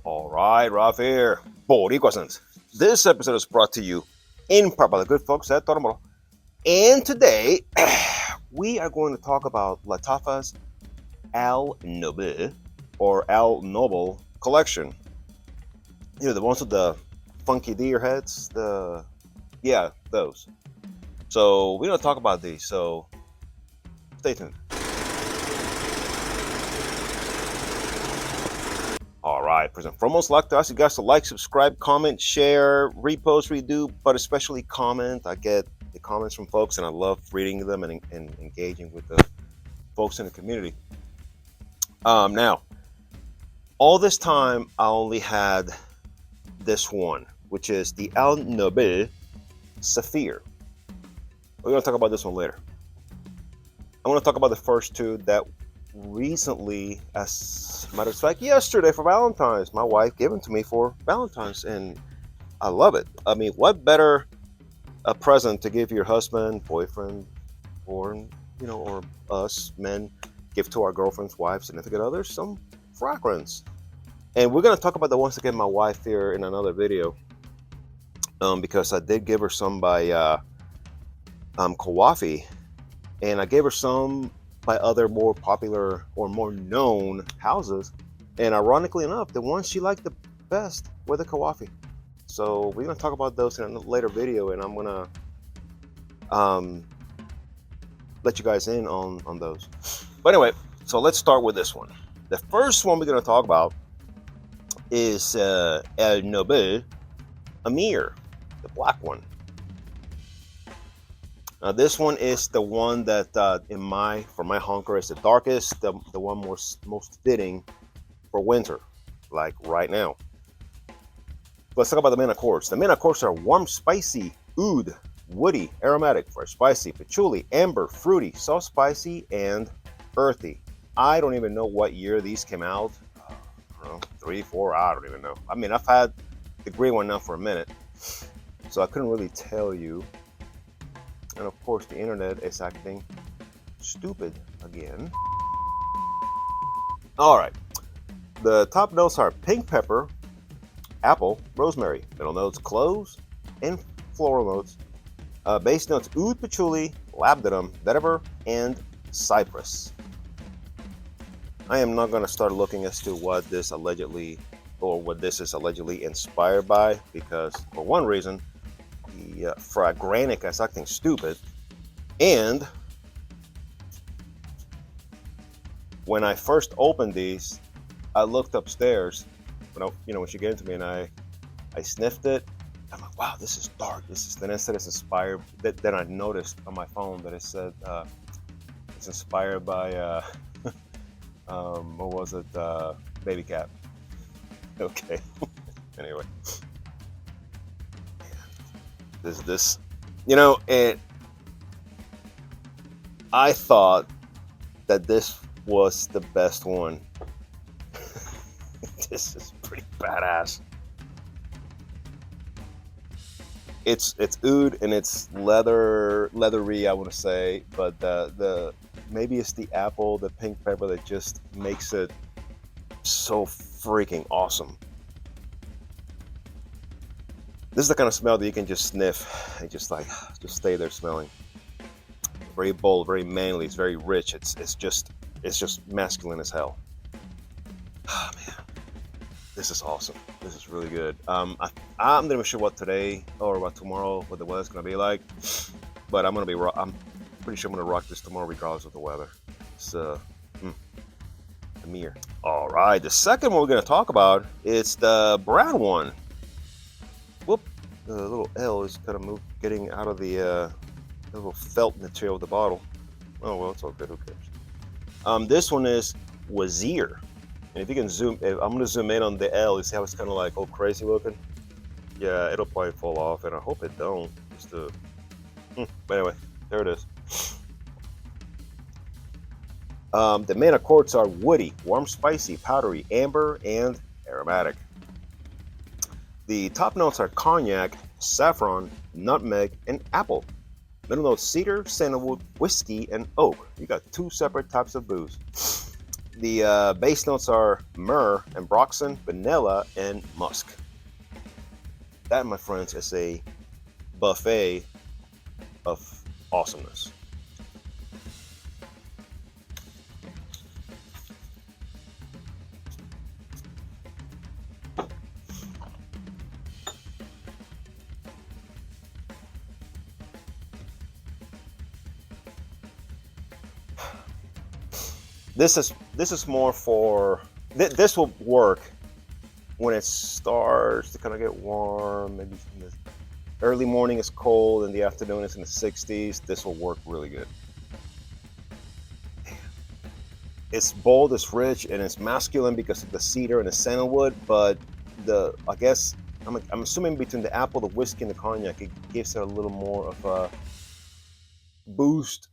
All right, Ralph here, Boricuasans. This episode is brought to you in part by the good folks at Toromoro. And today, we are going to talk about Lattafa's Al Noble or Al Noble collection. You know, the ones with the funky deer heads, those. So we're going to talk about these, so stay tuned. All right, first and foremost, like to ask you guys to like, subscribe, comment, share, repost, redo, but especially comment. I get the comments from folks, and I love reading them and engaging with the folks in the community. Now, all this time, I only had this one, which is the Al Noble Sapphire. We're going to talk about this one later. I want to talk about the first two that recently, as a matter of fact, yesterday for Valentine's, my wife gave them to me for Valentine's, and I love it. I mean, what better a present to give your husband, boyfriend, or or us men give to our girlfriends, wives, significant others? Some fragrance. And we're going to talk about the ones that gave my wife here in another video, because I did give her some by Kawafi, and I gave her some by other more popular or more known houses, and ironically enough, the ones she liked the best were the Kawafi. So we're going to talk about those in a later video, and I'm going to let you guys in on those. But anyway, so let's start with this one. The first one we're going to talk about is El Noble Amir, the black one. Now this one is the one that for my hunker is the darkest, the one most fitting for winter, like right now. Let's talk about the main accords. The main accords are warm, spicy, oud, woody, aromatic, fresh, spicy, patchouli, amber, fruity, soft, spicy, and earthy. I don't even know what year these came out. I don't know, 3, 4, I don't even know. I mean, I've had the green one now for a minute, so I couldn't really tell you. And of course, the internet is acting stupid again. All right. The top notes are pink pepper, apple, rosemary. Middle notes, cloves, and floral notes. Base notes, oud, patchouli, labdanum, vetiver, and cypress. I am not going to start looking as to what this is allegedly inspired by, because for one reason, the Fragranic is acting stupid, and when I first opened these, I looked upstairs when she gave it to me, and I sniffed it. I'm like, wow, this is dark. Then it said it's inspired. Then I noticed on my phone that it said it's inspired by what was it? Baby Cat. Okay. Anyway. And I thought that this was the best one. This is pretty badass. It's oud and it's leathery, I want to say, but the maybe it's the apple, the pink pepper that just makes it so freaking awesome. This is the kind of smell that you can just sniff and just stay there smelling. Very bold, very manly. It's very rich. It's just masculine as hell. Oh man, this is awesome. This is really good. I'm not even sure what today or what tomorrow, what the weather's gonna be like, but I'm pretty sure I'm gonna rock this tomorrow regardless of the weather. It's Amir. All right, the second one we're gonna talk about is the brown one. Whoop, the little L is kind of getting out of the little felt material of the bottle. Oh well, it's all good. Who cares? This one is Wazir, and if you can zoom, I'm gonna zoom in on the L. You see how it's kind of like all crazy looking? Yeah, it'll probably fall off, and I hope it don't. But anyway, there it is. The main accords are woody, warm, spicy, powdery, amber, and aromatic. The top notes are cognac, saffron, nutmeg, and apple. Middle notes cedar, sandalwood, whiskey, and oak. You got two separate types of booze. The base notes are myrrh, ambroxan, vanilla, and musk. That, my friends, is a buffet of awesomeness. This is more for this will work when it starts to kind of get warm. Maybe in the early morning is cold, and the afternoon is in the 60s. This will work really good. It's bold, it's rich, and it's masculine because of the cedar and the sandalwood. But I guess I'm assuming between the apple, the whiskey, and the cognac, it gives it a little more of a boost.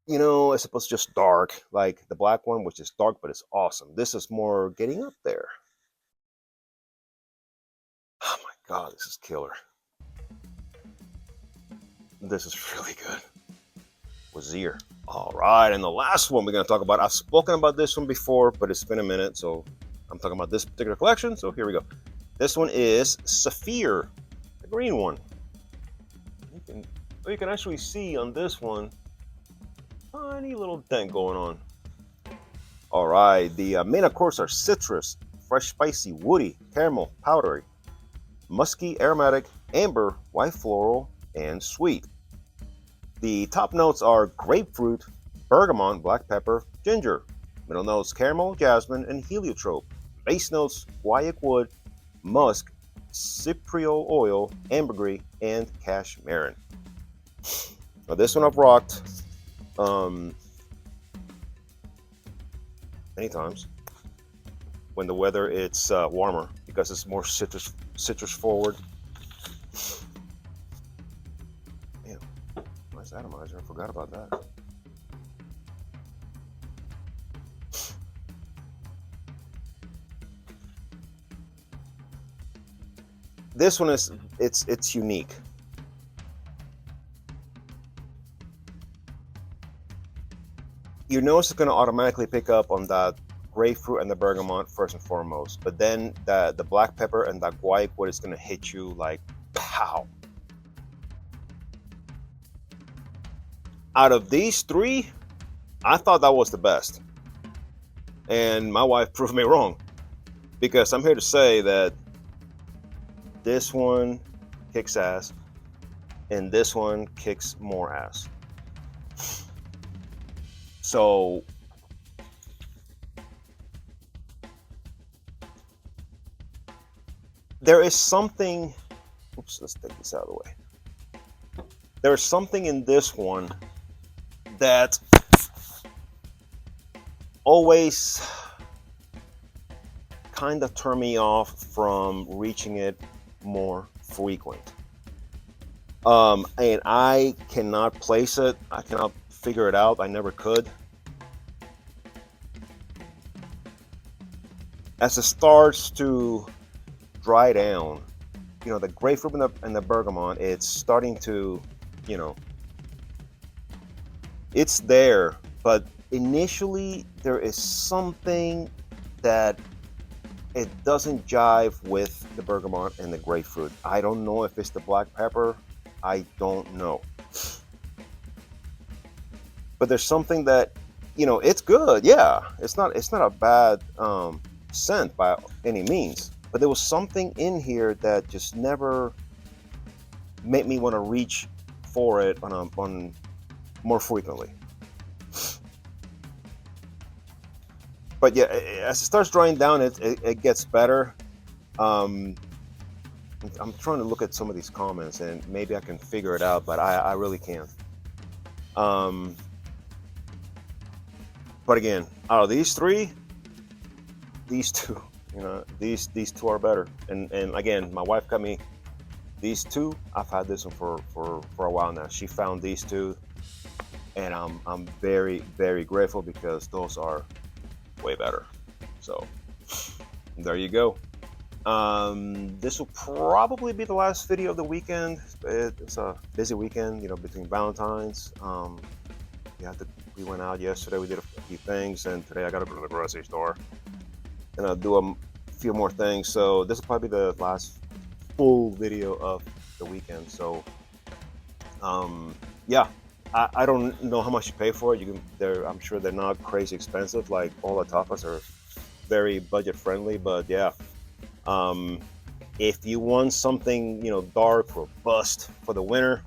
As opposed to just dark, like the black one, which is dark, but it's awesome. This is more getting up there. Oh my God, this is killer. This is really good. Wazir. All right, and the last one we're going to talk about, I've spoken about this one before, but it's been a minute, so I'm talking about this particular collection, so here we go. This one is Saphir, the green one. You can actually see on this one, tiny little dent going on. All right, the main of course are citrus, fresh, spicy, woody, caramel, powdery, musky, aromatic, amber, white floral, and sweet. The top notes are grapefruit, bergamot, black pepper, ginger. Middle notes caramel, jasmine, and heliotrope. Base notes guaiac wood, musk, cypriol oil, ambergris, and cashmere. Now this one I've rocked many times when the weather it's warmer because it's more citrus forward. Damn, nice atomizer. I forgot about that. This one is it's unique. Your nose is going to automatically pick up on that grapefruit and the bergamot first and foremost, but then the black pepper and that guaiac wood is going to hit you like pow. Out of these three, I thought that was the best, and my wife proved me wrong, because I'm here to say that this one kicks ass and this one kicks more ass. So there is something, oops, let's take this out of the way. There's something in this one that always kind of turned me off from reaching it more frequent. And I cannot place it. I cannot figure it out. I never could. As it starts to dry down, the grapefruit and the bergamot, it's starting to, it's there, but initially there is something that it doesn't jive with the bergamot and the grapefruit. I don't know if it's the black pepper. I don't know. But there's something that, it's good. Yeah, it's not a bad scent by any means. But there was something in here that just never made me want to reach for it on more frequently. But yeah, as it starts drying down, it gets better. I'm trying to look at some of these comments and maybe I can figure it out, but I really can't. But again, out of these three, these two, these two are better. And again, my wife got me these two. I've had this one for a while now. She found these two, and I'm very, very grateful because those are way better. So there you go. This will probably be the last video of the weekend. It's a busy weekend, between Valentine's. We went out yesterday. We did few things, and today I gotta go to the grocery store and I'll do a few more things. So this will probably be the last full video of the weekend. So yeah, I don't know how much you pay for it. You can, I'm sure they're not crazy expensive. Like all Lattafas are very budget friendly, but yeah. If you want something, dark, robust for the winter,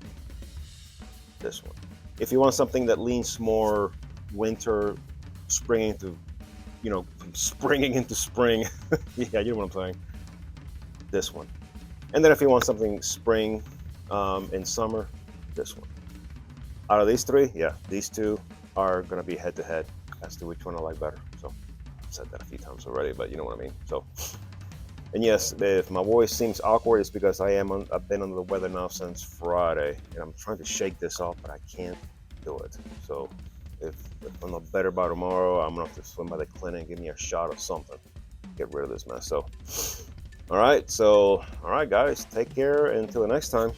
this one. If you want something that leans more winter, springing to, springing into spring, yeah, you know what I'm saying. This one. And then if you want something spring in summer, this one. Out of these three, yeah, these two are gonna be head to head as to which one I like better. So I've said that a few times already, but you know what I mean. So, and yes, if my voice seems awkward, it's because I've been under the weather now since Friday, and I'm trying to shake this off, but I can't do it. So if I'm not better by tomorrow, I'm gonna have to swim by the clinic, give me a shot of something, get rid of this mess. So, all right, guys, take care until the next time.